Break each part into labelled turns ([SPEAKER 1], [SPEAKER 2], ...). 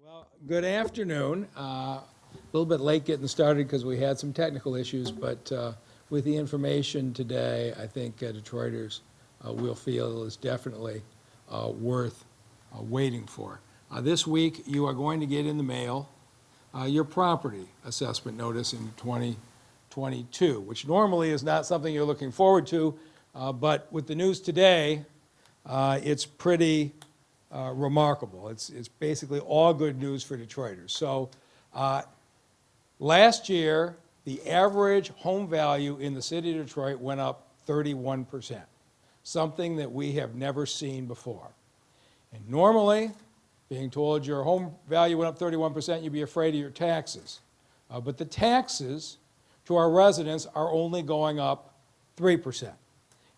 [SPEAKER 1] Well, good afternoon. A little bit late getting started because we had some technical issues, but with the information today, I think Detroiters will feel is definitely worth waiting for. This week, you are going to get in the mail your property assessment notice in 2022, which normally is not something you're looking forward to, but with the news today, it's pretty remarkable. It's basically all good news for Detroiters. So last year, the average home value in the city of Detroit went up 31%, something that we have never seen before. And normally, being told your home value went up 31%, you'd be afraid of your taxes. But the taxes to our residents are only going up 3%.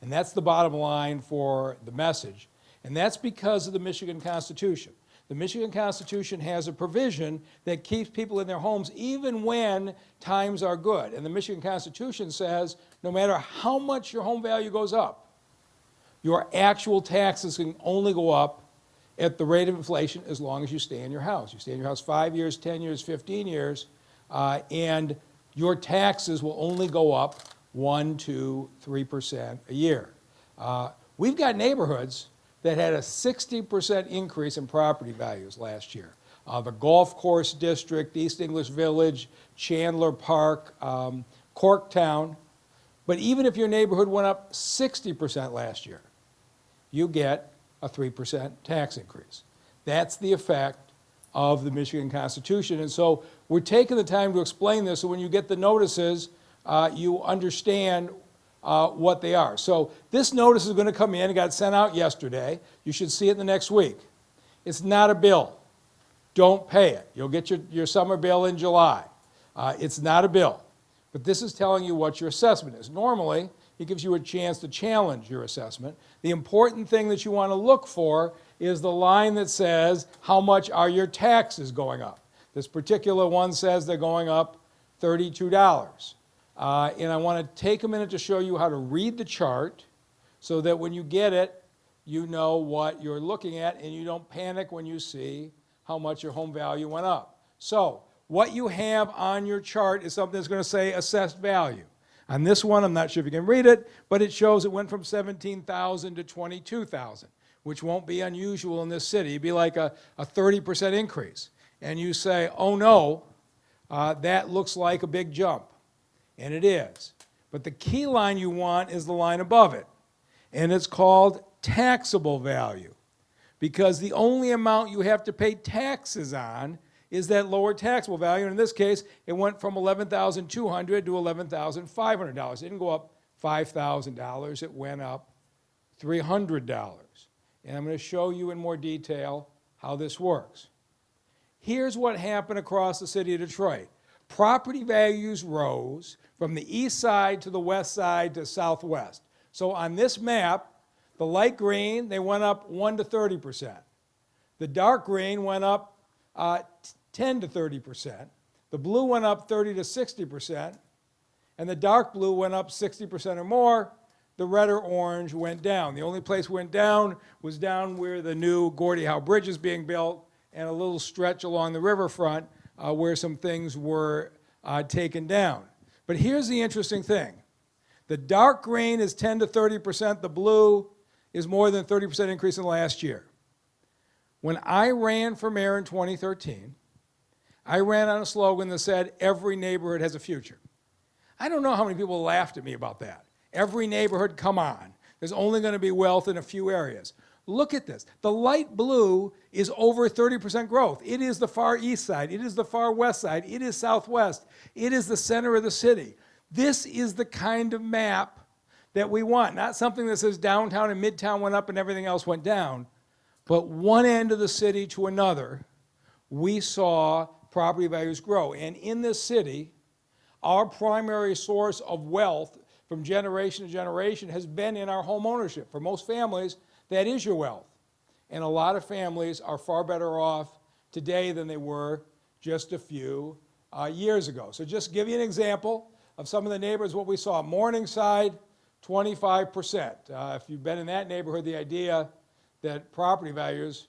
[SPEAKER 1] And that's the bottom line for the message. And that's because of the Michigan Constitution. The Michigan Constitution has a provision that keeps people in their homes even when times are good. And the Michigan Constitution says no matter how much your home value goes up, your actual taxes can only go up at the rate of inflation as long as you stay in your house. You stay in your house 5 years, 10 years, 15 years, and your taxes will only go up 1, 2, 3% a year. We've got neighborhoods that had a 60% increase in property values last year. The Golf Course District, East English Village, Chandler Park, Corktown. But even if your neighborhood went up 60% last year, you get a 3% tax increase. That's the effect of the Michigan Constitution. And so we're taking the time to explain this so when you get the notices, you understand what they are. So this notice is going to come in. It got sent out yesterday. You should see it in the next week. It's not a bill. Don't pay it. You'll get your summer bill in July. It's not a bill. But this is telling you what your assessment is. Normally, it gives you a chance to challenge your assessment. The important thing that you want to look for is the line that says, how much are your taxes going up? This particular one says they're going up $32. And I want to take a minute to show you how to read the chart so that when you get it, you know what you're looking at and you don't panic when you see how much your home value went up. So what you have on your chart is something that's going to say assessed value. On this one, I'm not sure if you can read it, but it shows it went from $17,000 to $22,000, which won't be unusual in this city. It'd be like a 30% increase. And you say, oh no, that looks like a big jump. And it is. But the key line you want is the line above it. And it's called taxable value. Because the only amount you have to pay taxes on is that lower taxable value. And in this case, it went from $11,200 to $11,500. It didn't go up $5,000. It went up $300. And I'm going to show you in more detail how this works. Here's what happened across the city of Detroit. Property values rose from the east side to the west side to southwest. So on this map, the light green, they went up 1 to 30%. The dark green went up 10 to 30%. The blue went up 30 to 60%. And the dark blue went up 60% or more. The red or orange went down. The only place went down was down where the new Gordie Howe Bridge is being built and a little stretch along the riverfront where some things were taken down. But here's the interesting thing. The dark green is 10 to 30%. The blue is more than a 30% increase in the last year. When I ran for mayor in 2013, I ran on a slogan that said, every neighborhood has a future. I don't know how many people laughed at me about that. Every neighborhood, come on. There's only going to be wealth in a few areas. Look at this. The light blue is over 30% growth. It is the far east side. It is the far west side. It is southwest. It is the center of the city. This is the kind of map that we want. Not something that says downtown and midtown went up and everything else went down, but one end of the city to another, we saw property values grow. And in this city, our primary source of wealth from generation to generation has been in our home ownership. For most families, that is your wealth. And a lot of families are far better off today than they were just a few years ago. So just give you an example of some of the neighborhoods, what we saw. Morningside, 25%. If you've been in that neighborhood, the idea that property values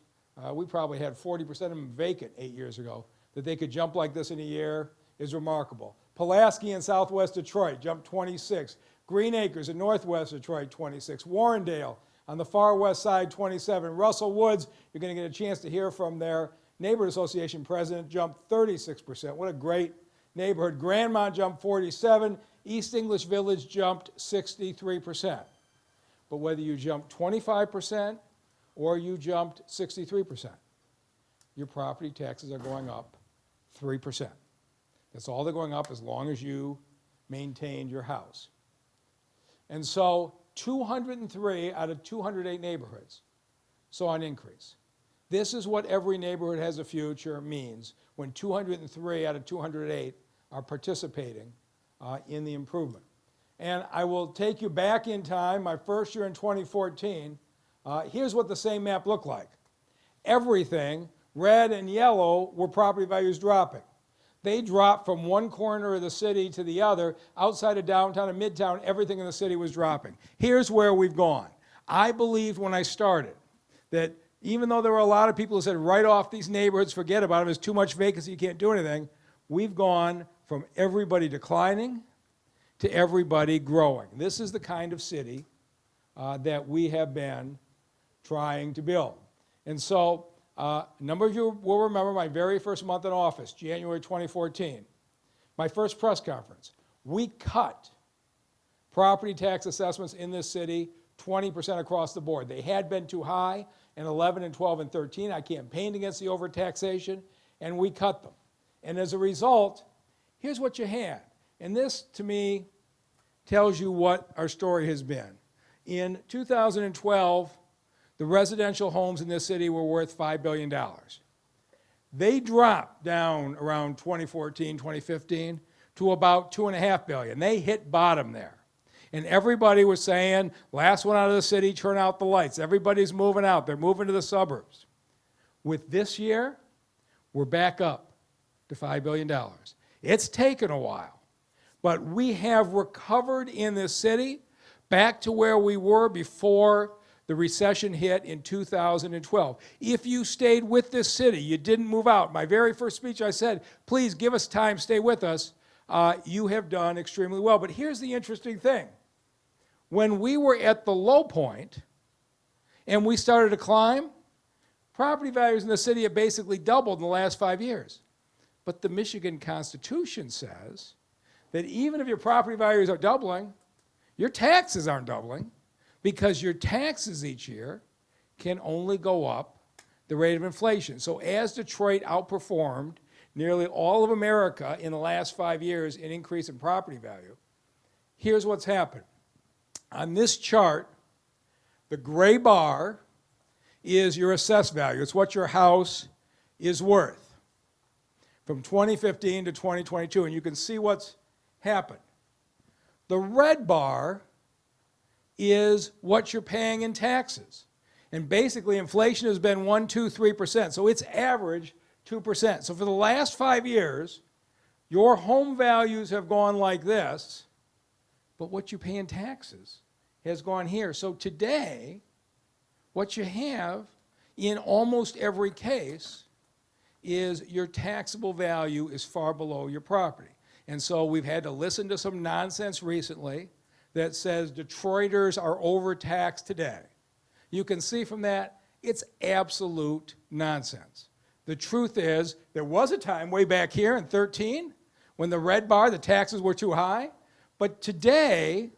[SPEAKER 1] we probably had 40% of them vacant 8 years ago. That they could jump like this in a year is remarkable. Pulaski in southwest Detroit jumped 26. Green Acres in northwest Detroit, 26. Warrendale on the far west side, 27. Russell Woods, you're going to get a chance to hear from their neighborhood association president, jumped 36%. What a great neighborhood. Grandmont jumped 47. East English Village jumped 63%. But whether you jumped 25% or you jumped 63%, your property taxes are going up 3%. That's all they're going up as long as you maintained your house. And so 203 out of 208 neighborhoods saw an increase. This is what every neighborhood has a future means when 203 out of 208 are participating in the improvement. And I will take you back in time, my first year in 2014. Here's what the same map looked like. Everything, red and yellow, were property values dropping. They dropped from one corner of the city to the other. Outside of downtown and midtown, everything in the city was dropping. Here's where we've gone. I believed when I started that even though there were a lot of people who said, write off these neighborhoods, forget about them, there's too much vacancy, you can't do anything, we've gone from everybody declining to everybody growing. This is the kind of city that we have been trying to build. And so, a number of you will remember my very first month in office, January 2014. My first press conference. We cut property tax assessments in this city 20% across the board. They had been too high in 11 and 12 and 13. I campaigned against the overtaxation, and we cut them. And as a result, here's what you had. And this, to me, tells you what our story has been. In 2012, the residential homes in this city were worth $5 billion. They dropped down around 2014, 2015 to about $2.5 billion. They hit bottom there. And everybody was saying, last one out of the city, turn out the lights. Everybody's moving out. They're moving to the suburbs. With this year, we're back up to $5 billion. It's taken a while, but we have recovered in this city back to where we were before the recession hit in 2012. If you stayed with this city, you didn't move out. My very first speech I said, please give us time, stay with us. You have done extremely well. But here's the interesting thing. When we were at the low point and we started to climb, property values in the city have basically doubled in the last 5 years. But the Michigan Constitution says that even if your property values are doubling, your taxes aren't doubling, because your taxes each year can only go up the rate of inflation. So as Detroit outperformed nearly all of America in the last 5 years in increase in property value, here's what's happened. On this chart, the gray bar is your assessed value. It's what your house is worth from 2015 to 2022, and you can see what's happened. The red bar is what you're paying in taxes. And basically, inflation has been 1%, 2%, 3%. So it's average 2%. So for the last 5 years, your home values have gone like this, but what you pay in taxes has gone here. So today, what you have in almost every case is your taxable value is far below your property. And so we've had to listen to some nonsense recently that says Detroiters are overtaxed today. You can see from that, it's absolute nonsense. The truth is, there was a time way back here in 13 when the red bar, the taxes were too high, but today,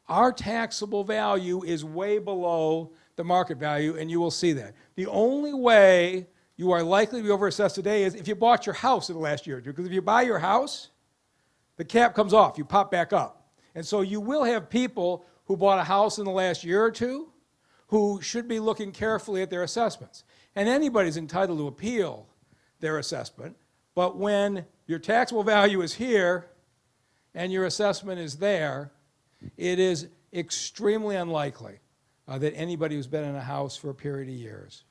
[SPEAKER 1] our taxable value is way below the market value, and you will see that. The only way you are likely to be overassessed today is if you bought your house in the last year or two, because if you buy your house, the cap comes off, you pop back up. And so you will have people who bought a house in the last year or two who should be looking carefully at their assessments. And anybody's entitled to appeal their assessment, but when your taxable value is here and your assessment is there, it is extremely unlikely that anybody who's been in a house for a period of years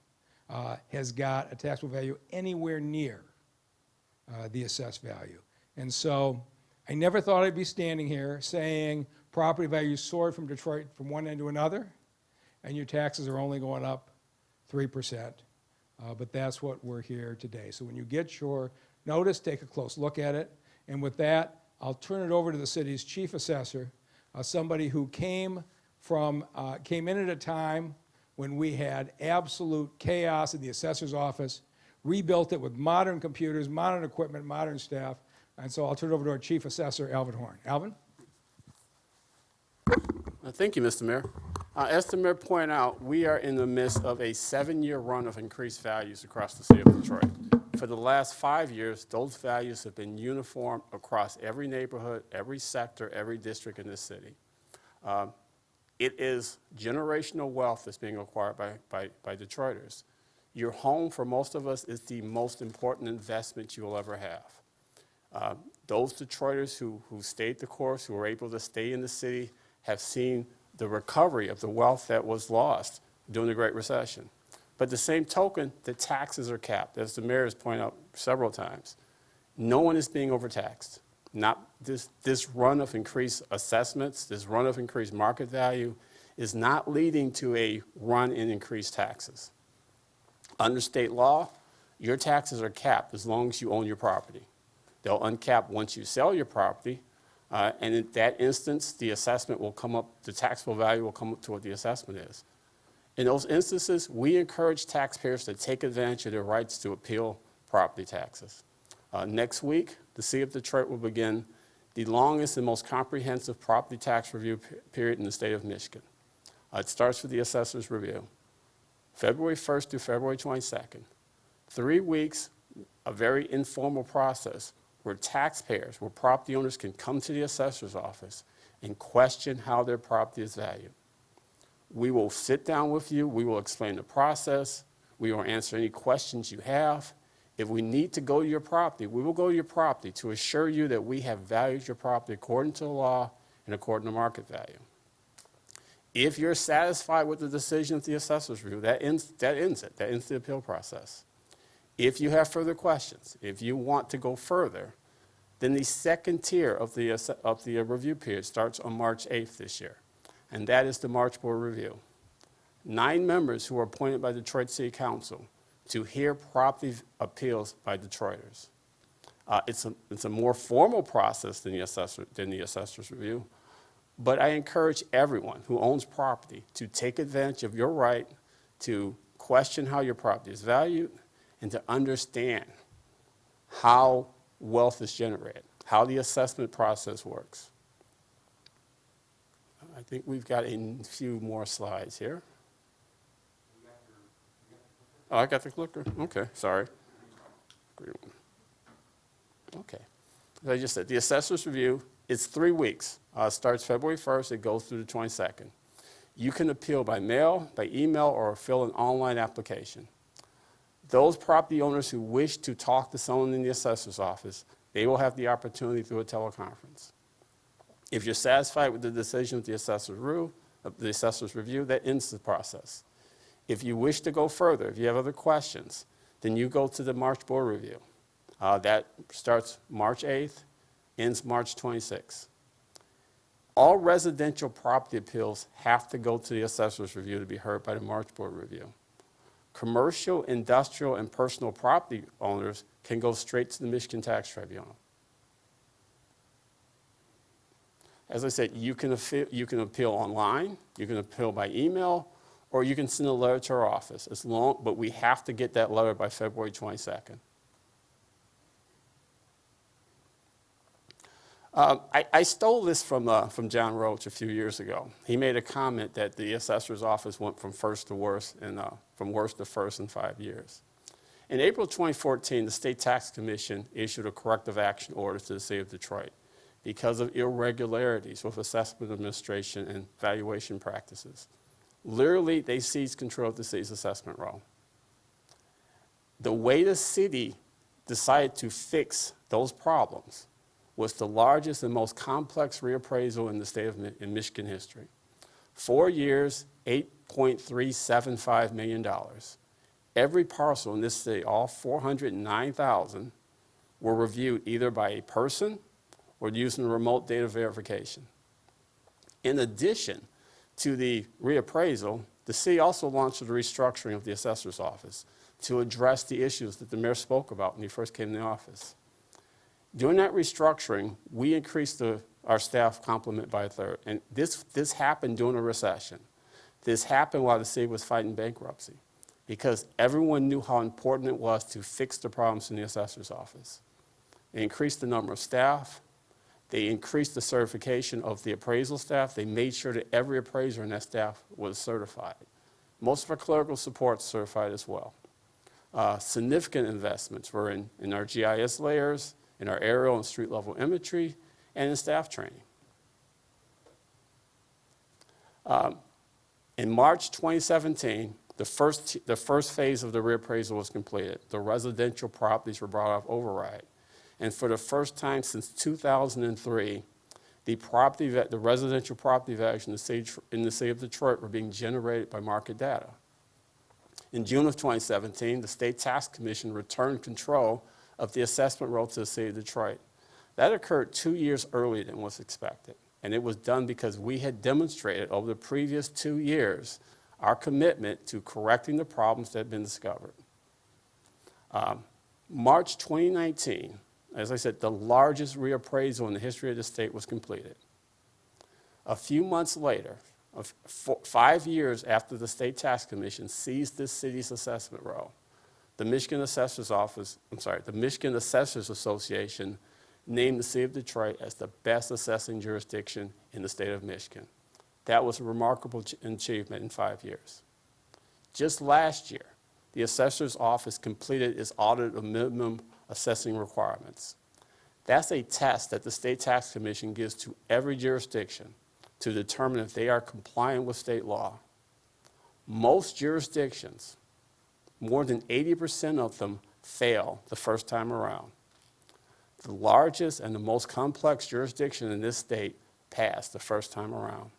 [SPEAKER 1] has got a taxable value anywhere near the assessed value. And so I never thought I'd be standing here saying property values soared from Detroit from one end to another, and your taxes are only going up 3%. but that's what we're here today. So when you get your notice, take a close look at it. And with that, I'll turn it over to the city's chief assessor, somebody who came in at a time when we had absolute chaos in the assessor's office, rebuilt it with modern computers, modern equipment, modern staff. And so I'll turn it over to our chief assessor, Alvin Horn. Alvin?
[SPEAKER 2] Thank you, Mr. Mayor. As the mayor pointed out, we are in the midst of a 7-year run of increased values across the city of Detroit. For the last 5 years, those values have been uniform across every neighborhood, every sector, every district in this city. It is generational wealth that's being acquired by Detroiters. Your home, for most of us, is the most important investment you will ever have. Those Detroiters who stayed the course, who were able to stay in the city, have seen the recovery of the wealth that was lost during the Great Recession. But the same token, the taxes are capped, as the mayor has pointed out several times. No one is being overtaxed. Not this run of increased assessments, this run of increased market value is not leading to a run in increased taxes. Under state law, your taxes are capped as long as you own your property. They'll uncap once you sell your property, and in that instance, the assessment will come up, the taxable value will come up to what the assessment is. In those instances, we encourage taxpayers to take advantage of their rights to appeal property taxes. Next week, the City of Detroit will begin the longest and most comprehensive property tax review period in the state of Michigan. It starts with the assessor's review. February 1st through February 22nd, 3 weeks, a very informal process where taxpayers, where property owners can come to the assessor's office and question how their property is valued. We will sit down with you, we will explain the process, we will answer any questions you have. If we need to go to your property, we will go to your property to assure you that we have valued your property according to the law and according to market value. If you're satisfied with the decision of the assessor's review, that ends it. That ends the appeal process. If you have further questions, if you want to go further, then the second tier of the review period starts on March 8th this year, and that is the March Board Review. 9 members who are appointed by Detroit City Council to hear property appeals by Detroiters. It's a more formal process than the assessor's review, but I encourage everyone who owns property to take advantage of your right to question how your property is valued and to understand how wealth is generated, how the assessment process works. I think we've got a few more slides here. Oh, I got the clicker? Okay, sorry. Okay. As I just said, the assessor's review, it's 3 weeks. Starts February 1st, it goes through the 22nd. You can appeal by mail, by email, or fill an online application. Those property owners who wish to talk to someone in the assessor's office, they will have the opportunity through a teleconference. If you're satisfied with the decision of the assessor's review, that ends the process. If you wish to go further, if you have other questions, then you go to the March Board Review. That starts March 8th, ends March 26th. All residential property appeals have to go to the assessor's review to be heard by the March Board Review. Commercial, industrial, and personal property owners can go straight to the Michigan Tax Tribunal. As I said, you can appeal online, you can appeal by email, or you can send a letter to our office, but we have to get that letter by February 22nd. I stole this from John Roach a few years ago. He made a comment that the assessor's office went from first to worst, and from worst to first in 5 years. In April 2014, the State Tax Commission issued a corrective action order to the City of Detroit because of irregularities with assessment administration and valuation practices. Literally, they seized control of the city's assessment roll. The way the city decided to fix those problems was the largest and most complex reappraisal in the state of Michigan history. 4 years, $8.375 million. Every parcel in this city, all 409,000, were reviewed either by a person or using remote data verification. In addition to the reappraisal, The city also launched a restructuring of the assessor's office to address the issues that the mayor spoke about when he first came to the office. During that restructuring, we increased our staff complement by a third. And this happened during a recession. This happened while the city was fighting bankruptcy because everyone knew how important it was to fix the problems in the assessor's office. They increased the number of staff. They increased the certification of the appraisal staff. They made sure that every appraiser in that staff was certified. Most of our clerical support is certified as well. Significant investments were in our GIS layers, in our aerial and street level imagery, and in staff training. In March 2017, the first phase of the reappraisal was completed. The residential properties were brought off override. And for the first time since 2003, the residential property values in the city of Detroit were being generated by market data. In June of 2017, the State Tax Commission returned control of the assessment role to the city of Detroit. That occurred 2 years earlier than was expected. And it was done because we had demonstrated over the previous 2 years our commitment to correcting the problems that had been discovered. March 2019, as I said, the largest reappraisal in the history of the state was completed. A few months later, 5 years after the State Tax Commission seized this city's assessment role, the Michigan Assessor's Association named the city of Detroit as the best assessing jurisdiction in the state of Michigan. That was a remarkable achievement in 5 years. Just last year, the Assessor's Office completed its audit of minimum assessing requirements. That's a test that the State Tax Commission gives to every jurisdiction to determine if they are compliant with state law. Most jurisdictions, more than 80% of them, fail the first time around. The largest and the most complex jurisdiction in this state passed the first time around.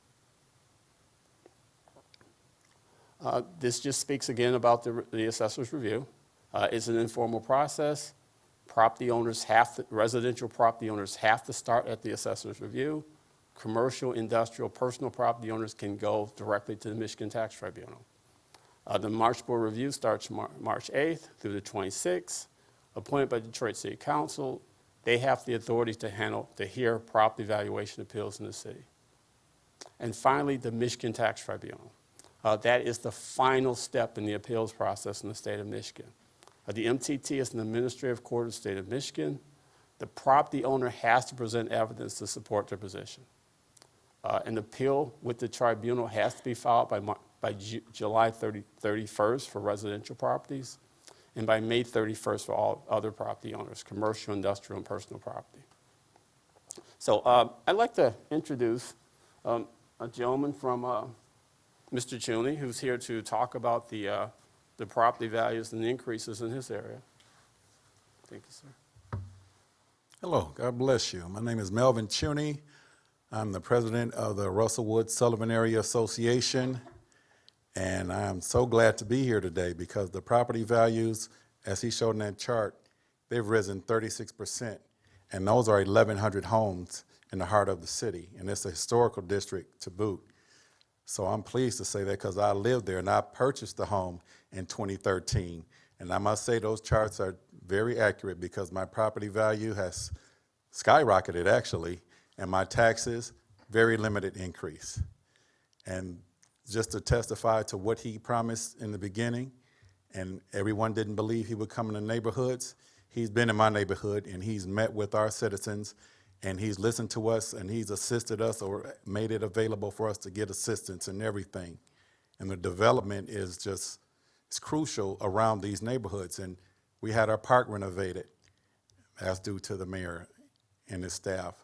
[SPEAKER 2] This just speaks again about the assessor's review. It's an informal process. Residential property owners have to start at the assessor's review. Commercial, industrial, personal property owners can go directly to the Michigan Tax Tribunal. The March Board review starts March 8th through the 26th. Appointed by Detroit City Council, they have the authority to hear property valuation appeals in the city. And finally, the Michigan Tax Tribunal. That is the final step in the appeals process in the state of Michigan. The MTT is an administrative court of the state of Michigan. The property owner has to present evidence to support their position. An appeal with the tribunal has to be filed by July 31st for residential properties, and by May 31st for all other property owners, commercial, industrial, and personal property. So I'd like to introduce a gentleman from Mr. Cuney, who's here to talk about the property values and the increases in his area. Thank you, sir.
[SPEAKER 3] Hello, God bless you. My name is Melvin Cuney. I'm the president of the Russellwood Sullivan Area Association, and I'm so glad to be here today because the property values, as he showed in that chart, they've risen 36%, and those are 1,100 homes in the heart of the city, and it's a historical district to boot. So I'm pleased to say that because I lived there and I purchased the home in 2013, and I must say those charts are very accurate because my property value has skyrocketed actually, and my taxes, very limited increase. And just to testify to what he promised in the beginning, and everyone didn't believe he would come in the neighborhoods, he's been in my neighborhood and he's met with our citizens and he's listened to us and he's assisted us or made it available for us to get assistance and everything. And the development is just, it's crucial around these neighborhoods. And we had our park renovated, as due to the mayor and his staff.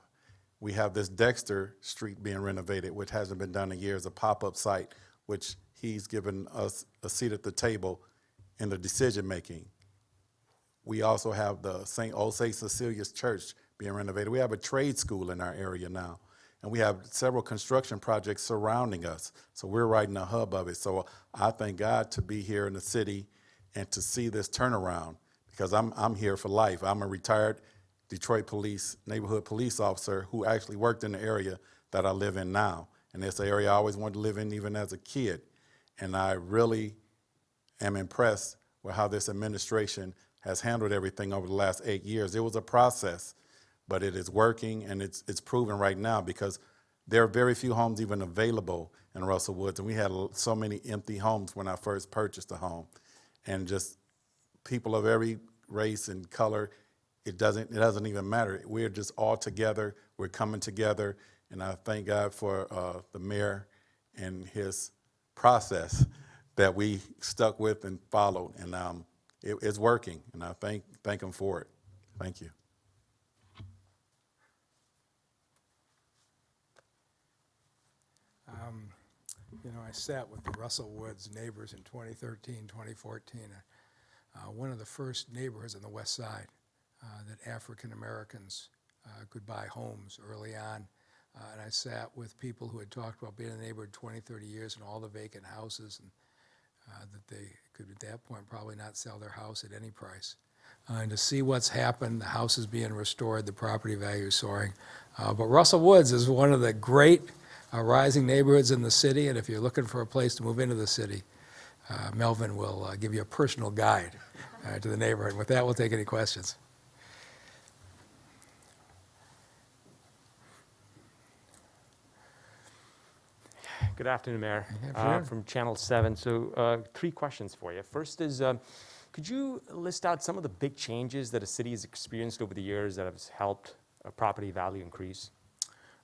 [SPEAKER 3] We have this Dexter Street being renovated, which hasn't been done in years, a pop-up site, which he's given us a seat at the table in the decision-making. We also have the Old St. Cecilia's Church being renovated. We have a trade school in our area now, and we have several construction projects surrounding us, so we're right in the hub of it. So I thank God to be here in the city and to see this turnaround, because I'm here for life. I'm a retired Detroit neighborhood police officer who actually worked in the area that I live in now. And it's an area I always wanted to live in even as a kid. And I really am impressed with how this administration has handled everything over the last 8 years. It was a process, but it is working, and it's proven right now because there are very few homes even available in Russell Woods, and we had so many empty homes when I first purchased a home. And just people of every race and color, it doesn't even matter. We're just all together. We're coming together, and I thank God for the mayor and his process that we stuck with and followed, and it's working, and I thank him for it. Thank you.
[SPEAKER 1] You know, I sat with the Russellwoods neighbors in 2013, 2014. One of the first neighborhoods on the west side that African Americans could buy homes early on. And I sat with people who had talked about being in the neighborhood 20, 30 years and all the vacant houses, and that they could at that point probably not sell their house at any price. And to see what's happened, the house is being restored, the property value is soaring. But Russell Woods is one of the great rising neighborhoods in the city, and if you're looking for a place to move into the city, Melvin will give you a personal guide to the neighborhood. With that, we'll take any questions.
[SPEAKER 4] Good afternoon, Mayor.
[SPEAKER 1] Good afternoon.
[SPEAKER 4] From Channel 7. So 3 questions for you. First is, could you list out some of the big changes that a city has experienced over the years that have helped property value increase?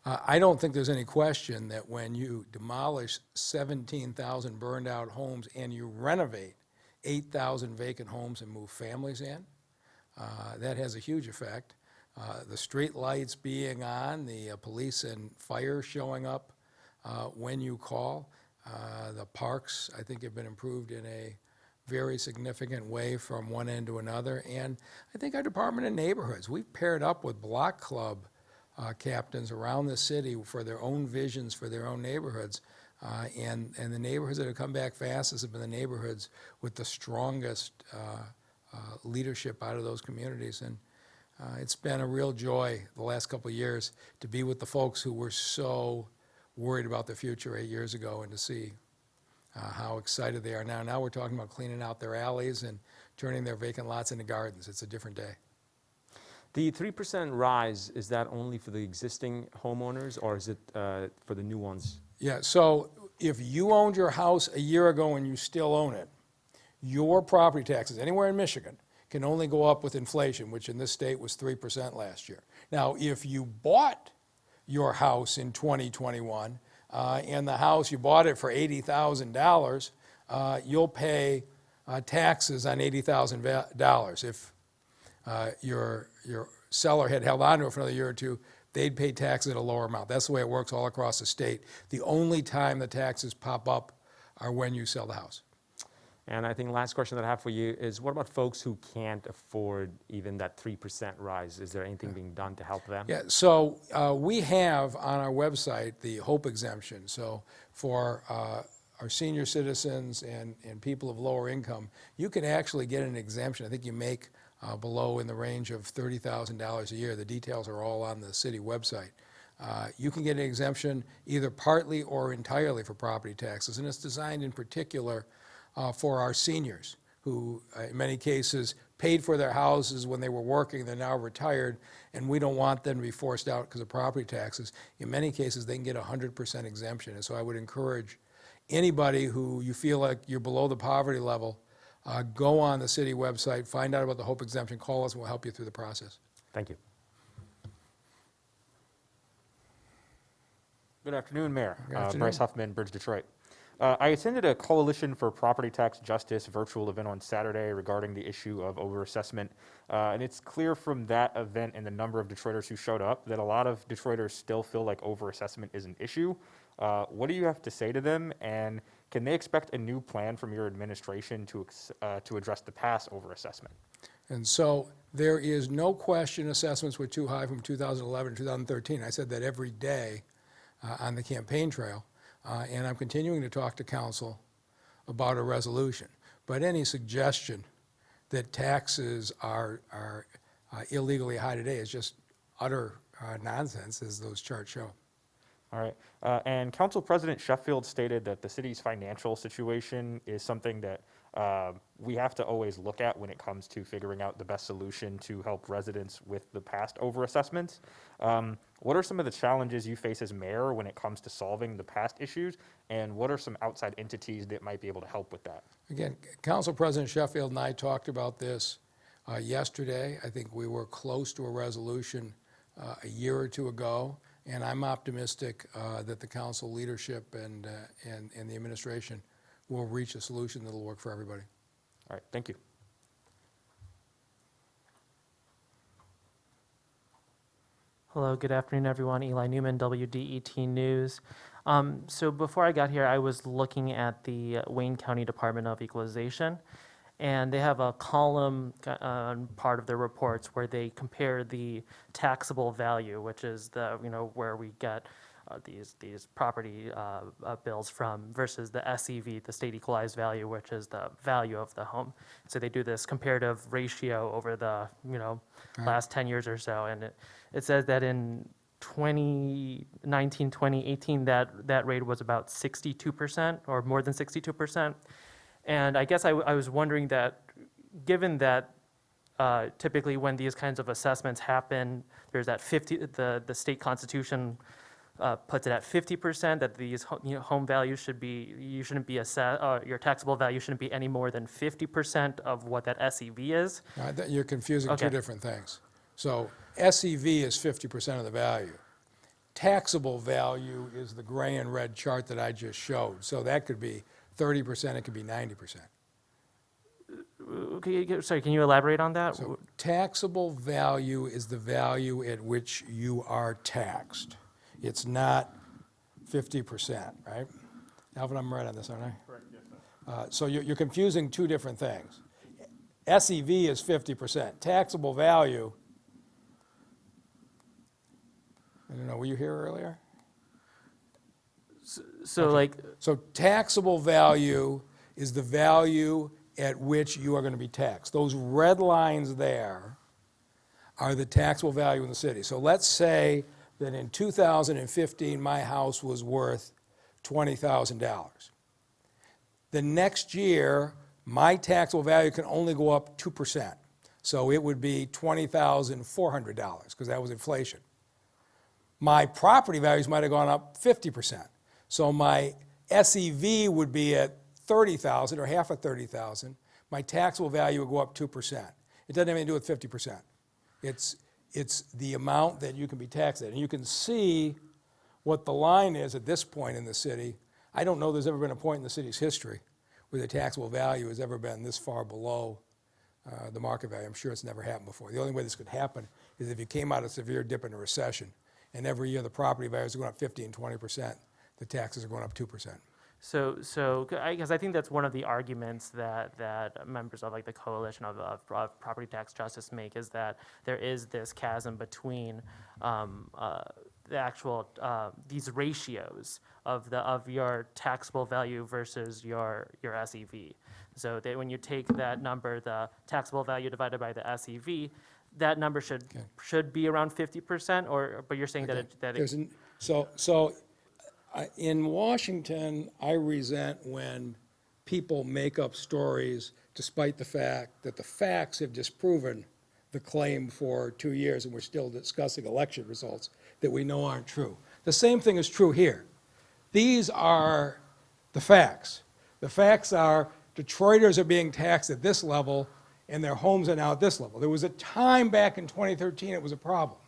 [SPEAKER 1] I don't think there's any question that when you demolish 17,000 burned out homes and you renovate 8,000 vacant homes and move families in, that has a huge effect. The street lights being on, the police and fire showing up when you call. The parks, I think, have been improved in a very significant way from one end to another. And I think our Department of Neighborhoods, we've paired up with block club captains around the city for their own visions for their own neighborhoods. And the neighborhoods that have come back fastest have been the neighborhoods with the strongest leadership out of those communities. And it's been a real joy the last couple of years to be with the folks who were so worried about the future 8 years ago, and to see how excited they are now. Now we're talking about cleaning out their alleys and turning their vacant lots into gardens. It's a different day.
[SPEAKER 4] The 3% rise, is that only for the existing homeowners, or is it for the new ones?
[SPEAKER 1] Yeah, so if you owned your house a year ago and you still own it, your property taxes anywhere in Michigan can only go up with inflation, which in this state was 3% last year. Now, if you bought your house in 2021 and the house, you bought it for $80,000, you'll pay taxes on $80,000. If your seller had held on to it for another year or two, they'd pay taxes at a lower amount. That's the way it works all across the state. The only time the taxes pop up are when you sell the house.
[SPEAKER 4] And I think the last question that I have for you is, what about folks who can't afford even that 3% rise? Is there anything being done to help them?
[SPEAKER 1] Yeah, so we have on our website the HOPE exemption. So for our senior citizens and people of lower income, you can actually get an exemption. I think you make below in the range of $30,000 a year. The details are all on the city website. You can get an exemption either partly or entirely for property taxes, and it's designed in particular for our seniors who, in many cases, paid for their houses when they were working. They're now retired, and we don't want them to be forced out because of property taxes. In many cases, they can get 100% exemption, and so I would encourage anybody who you feel like you're below the poverty level, go on the city website, find out about the HOPE exemption, call us, and we'll help you through the process.
[SPEAKER 4] Thank you.
[SPEAKER 5] Good afternoon, Mayor.
[SPEAKER 1] Good afternoon.
[SPEAKER 5] Bryce Huffman, Bridge, Detroit. I attended a Coalition for Property Tax Justice virtual event on Saturday regarding the issue of overassessment. And it's clear from that event and the number of Detroiters who showed up that a lot of Detroiters still feel like overassessment is an issue. What do you have to say to them? And can they expect a new plan from your administration to address the past overassessment?
[SPEAKER 1] And so there is no question assessments were too high from 2011 to 2013. I said that every day on the campaign trail. And I'm continuing to talk to council about a resolution. But any suggestion that taxes are illegally high today is just utter nonsense, as those charts show.
[SPEAKER 5] All right. And Council President Sheffield stated that the city's financial situation is something that we have to always look at when it comes to figuring out the best solution to help residents with the past overassessments. What are some of the challenges you face as mayor when it comes to solving the past issues? And what are some outside entities that might be able to help with that?
[SPEAKER 1] Again, Council President Sheffield and I talked about this yesterday. I think we were close to a resolution a year or two ago, and I'm optimistic that the council leadership and the administration will reach a solution that'll work for everybody.
[SPEAKER 5] All right, thank you.
[SPEAKER 6] Hello, good afternoon, everyone. Eli Newman, WDET News. So before I got here, I was looking at the Wayne County Department of Equalization, and they have a column part of their reports where they compare the taxable value, which is the where we get these property bills from, versus the SEV, the state equalized value, which is the value of the home. So they do this comparative ratio over the last 10 years or so, and it says that in 2019, 2018, that rate was about 62% or more than 62%. And I guess I was wondering that, given that typically when these kinds of assessments happen, there's that the state constitution puts it at 50%, that these home values should be, you shouldn't be your taxable value shouldn't be any more than 50% of what that SEV is.
[SPEAKER 1] You're confusing two
[SPEAKER 6] Okay.
[SPEAKER 1] different things. So SEV is 50% of the value. Taxable value is the gray and red chart that I just showed. So that could be 30%, it could be 90%.
[SPEAKER 6] Okay, sorry, can you elaborate on that?
[SPEAKER 1] So taxable value is the value at which you are taxed. It's not 50%, right? Alvin, I'm right on this, aren't I? Correct, yes, sir. So you're confusing two different things. SEV is 50%. Taxable value, I don't know, were you here earlier?
[SPEAKER 6] So
[SPEAKER 1] So taxable value is the value at which you are going to be taxed. Those red lines there are the taxable value in the city. So let's say that in 2015, my house was worth $20,000. The next year, my taxable value can only go up 2%. So it would be $20,400 because that was inflation. My property values might have gone up 50%. So my SEV would be at 30,000 or half of 30,000. My taxable value would go up 2%. It doesn't have anything to do with 50%. It's the amount that you can be taxed at. And you can see what the line is at this point in the city. I don't know there's ever been a point in the city's history where the taxable value has ever been this far below the market value. I'm sure it's never happened before. The only way this could happen is if you came out of a severe dip in a recession, and every year the property values are going up 50 and 20%, the taxes are going up 2%.
[SPEAKER 6] So I guess I think that's one of the arguments that members of the coalition of property tax justice make, is that there is this chasm between the actual these ratios of your taxable value versus your SEV. So that when you take that number, the taxable value divided by the SEV, that number should be around 50%, but you're saying
[SPEAKER 1] in Washington, I resent when people make up stories despite the fact that the facts have disproven the claim for 2 years, and we're still discussing election results that we know aren't true. The same thing is true here. These are the facts. The facts are Detroiters are being taxed at this level, and their homes are now at this level. There was a time back in 2013 it was a problem.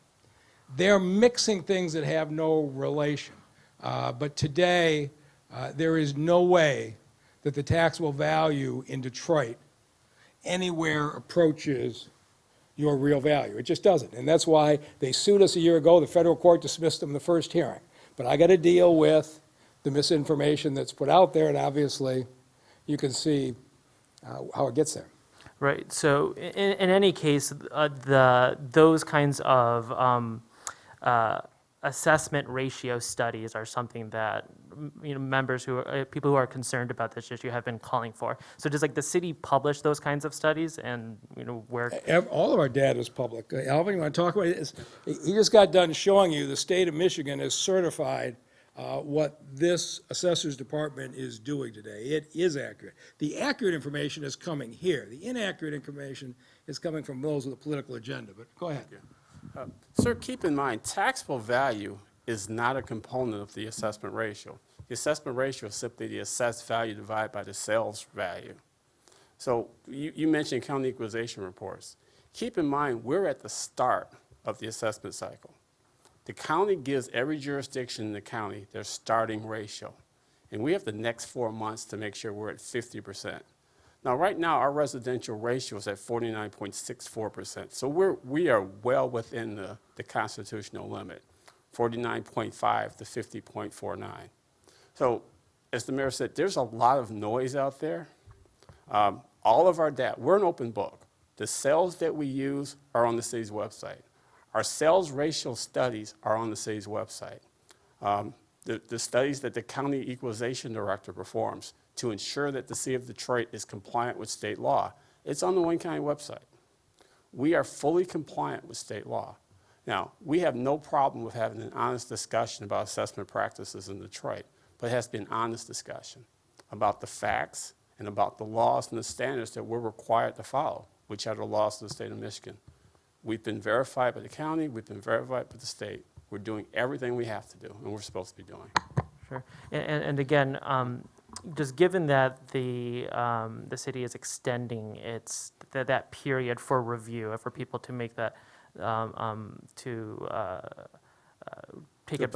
[SPEAKER 1] They're mixing things that have no relation. But today, there is no way that the taxable value in Detroit anywhere approaches your real value. It just doesn't. And that's why they sued us a year ago. The federal court dismissed them in the first hearing. But I got to deal with the misinformation that's put out there, and obviously you can see how it gets there.
[SPEAKER 6] Right. So in any case, those kinds of assessment ratio studies are something that members people who are concerned about this issue have been calling for. So does the city publish those kinds of studies, and where?
[SPEAKER 1] All of our data is public. Alvin, you want to talk about it? He just got done showing you the state of Michigan has certified what this assessor's department is doing today. It is accurate. The accurate information is coming here. The inaccurate information is coming from those with a political agenda, but go ahead.
[SPEAKER 2] Sir, keep in mind, taxable value is not a component of the assessment ratio. The assessment ratio is simply the assessed value divided by the sales value. So you mentioned county equalization reports. Keep in mind, we're at the start of the assessment cycle. The county gives every jurisdiction in the county their starting ratio. And we have the next 4 months to make sure we're at 50%. Now, right now, our residential ratio is at 49.64%. So we are well within the constitutional limit, 49.5 to 50.49. So, as the mayor said, there's a lot of noise out there. All of our data, we're an open book. The sales that we use are on the city's website. Our sales ratio studies are on the city's website. The studies that the county equalization director performs to ensure that the city of Detroit is compliant with state law, it's on the Wayne County website. We are fully compliant with state law. Now, we have no problem with having an honest discussion about assessment practices in Detroit, but it has to be an honest discussion about the facts and about the laws and the standards that we're required to follow, which are the laws of the state of Michigan. We've been verified by the county, we've been verified by the state. We're doing everything we have to do, and we're supposed to be doing.
[SPEAKER 6] Sure. And again, just given that the city is extending that period for review, for people to make that, take it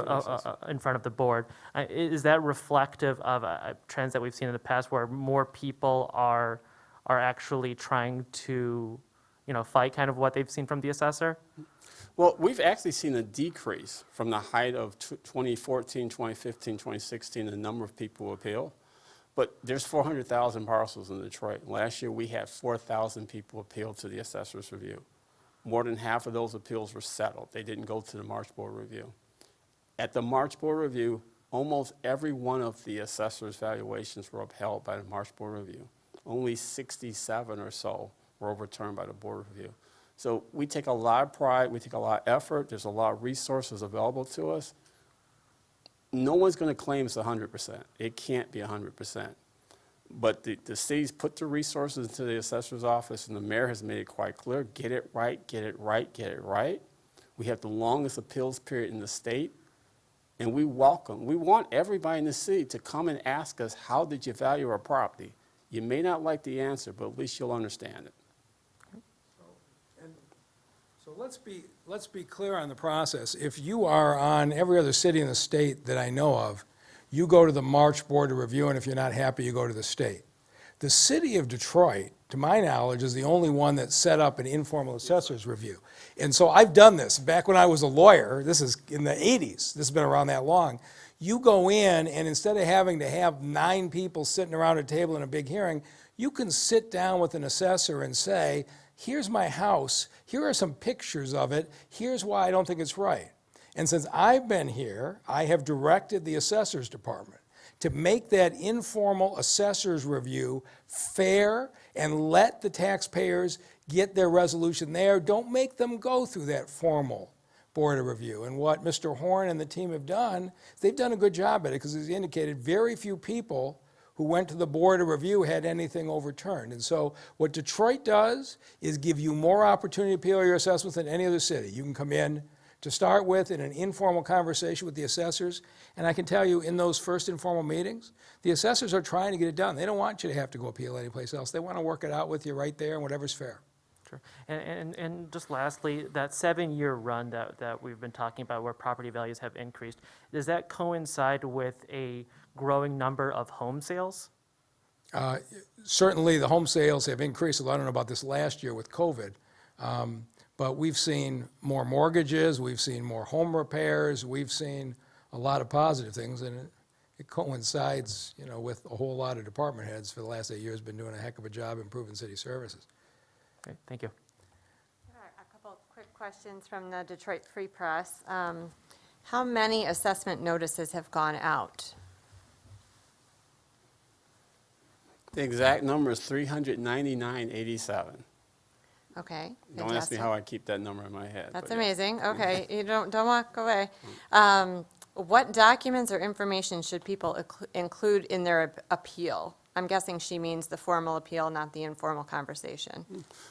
[SPEAKER 6] in front of the board, is that reflective of trends that we've seen in the past where more people are actually trying to, fight kind of what they've seen from the assessor?
[SPEAKER 2] Well, we've actually seen a decrease from the height of 2014, 2015, 2016, the number of people who appeal. But there's 400,000 parcels in Detroit. Last year, we had 4,000 people appeal to the assessor's review. More than half of those appeals were settled. They didn't go to the March board review. At the March board review, almost every one of the assessor's valuations were upheld by the March board review. Only 67 or so were overturned by the board review. So we take a lot of pride, we take a lot of effort, there's a lot of resources available to us. No one's going to claim it's 100%. It can't be 100%. But the city's put the resources into the assessor's office, and the mayor has made it quite clear, get it right, get it right, get it right. We have the longest appeals period in the state, and we want everybody in the city to come and ask us, how did you value our property? You may not like the answer, but at least you'll understand it.
[SPEAKER 1] So let's be clear on the process. If you are on every other city in the state that I know of, you go to the March Board of Review, and if you're not happy, you go to the state. The city of Detroit, to my knowledge, is the only one that set up an informal assessor's review. And so I've done this. Back when I was a lawyer, this is in the 80s, this has been around that long, you go in, and instead of having to have 9 people sitting around a table in a big hearing, you can sit down with an assessor and say, here's my house, here are some pictures of it, here's why I don't think it's right. And since I've been here, I have directed the assessor's department to make that informal assessor's review fair and let the taxpayers get their resolution there. Don't make them go through that formal board of review. And what Mr. Horn and the team have done, they've done a good job at it, because as he indicated, very few people who went to the board of review had anything overturned. And so what Detroit does is give you more opportunity to appeal your assessments than any other city. You can come in to start with in an informal conversation with the assessors, and I can tell you in those first informal meetings, the assessors are trying to get it done. They don't want you to have to go appeal anyplace else. They want to work it out with you right there and whatever's fair.
[SPEAKER 6] Sure. And just lastly, that 7-year run that we've been talking about where property values have increased, does that coincide with a growing number of home sales?
[SPEAKER 1] Certainly the home sales have increased. I don't know about this last year with COVID, but we've seen more mortgages, we've seen more home repairs, we've seen a lot of positive things, and it coincides, with a whole lot of department heads for the last 8 years been doing a heck of a job improving city services.
[SPEAKER 6] Okay, thank you.
[SPEAKER 7] A couple of quick questions from the Detroit Free Press. How many assessment notices have gone out?
[SPEAKER 2] The exact number is 399.87.
[SPEAKER 7] Okay,
[SPEAKER 2] Don't ask me
[SPEAKER 7] fantastic.
[SPEAKER 2] how I keep that number in my head.
[SPEAKER 7] That's
[SPEAKER 2] but yeah.
[SPEAKER 7] amazing. Okay, you don't walk away. What documents or information should people include in their appeal? I'm guessing she means the formal appeal, not the informal conversation.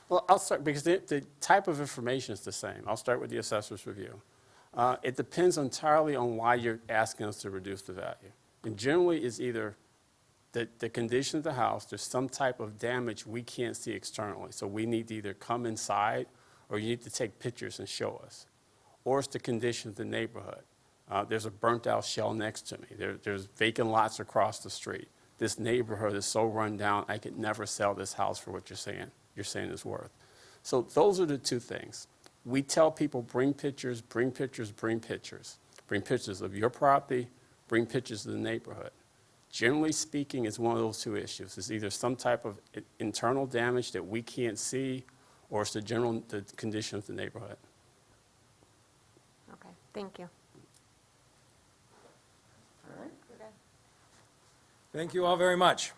[SPEAKER 2] Well, I'll start, because the type of information is the same. I'll start with the assessor's review. It depends entirely on why you're asking us to reduce the value. And generally, it's either the condition of the house, there's some type of damage we can't see externally. So we need to either come inside, or you need to take pictures and show us. Or it's the condition of the neighborhood. There's a burnt-out shell next to me. There's vacant lots across the street. This neighborhood is so run down, I could never sell this house for what you're saying it's worth. So those are the two things. We tell people, bring pictures, bring pictures, bring pictures. Bring pictures of your property, bring pictures of the neighborhood. Generally speaking, it's one of those two issues. It's either some type of internal damage that we can't see, or it's the condition of the neighborhood.
[SPEAKER 7] Okay, thank you.
[SPEAKER 1] Thank you all very much.